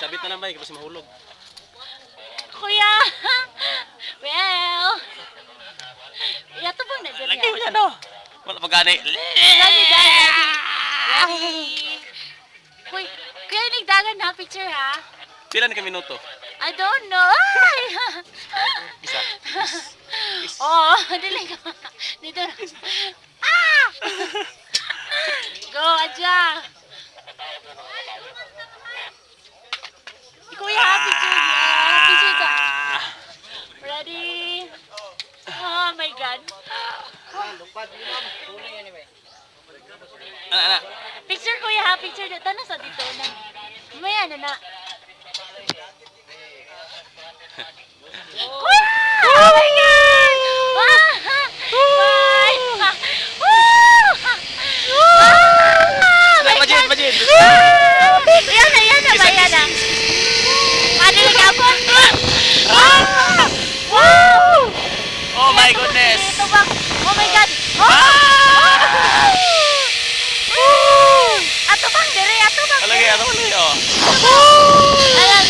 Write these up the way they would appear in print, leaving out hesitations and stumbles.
Sabit na lang ba? Kasi mahulog. Kuya! Well! Yato bang na dyan Lagi mo yan, no? Wala pa gani. Lagi Kuy, kuya nagdagan na picture ha? Pila na ka minuto? I don't know. Ay! Isa. Oh, dili ka. Dito na. Ah! Go, Adja. Si Kuya, picture niya. Picture ka. Ready? Oh my God. Ana. Picture Kuya ha, picture dito. Tanong sa dito na. Mamaya na na. Kuya! Oh my God! Bye! Majid. Yan na, bayan na. Ano yung kapon? Wow! Oh my goodness. Ito ba? Oh my God! Ato bang, dire, ato bang. Alagay, ano man yun? Ayan,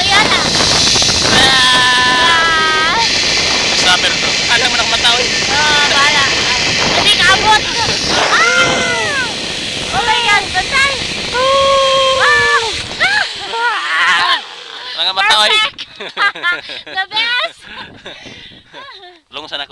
yan na. Sabi to. Alam mo nang mataw eh. Bala. Hindi ka abot. Oh my God, bantay. Wow! Mga mataw eh. Perfect! The best! Lungsan ako.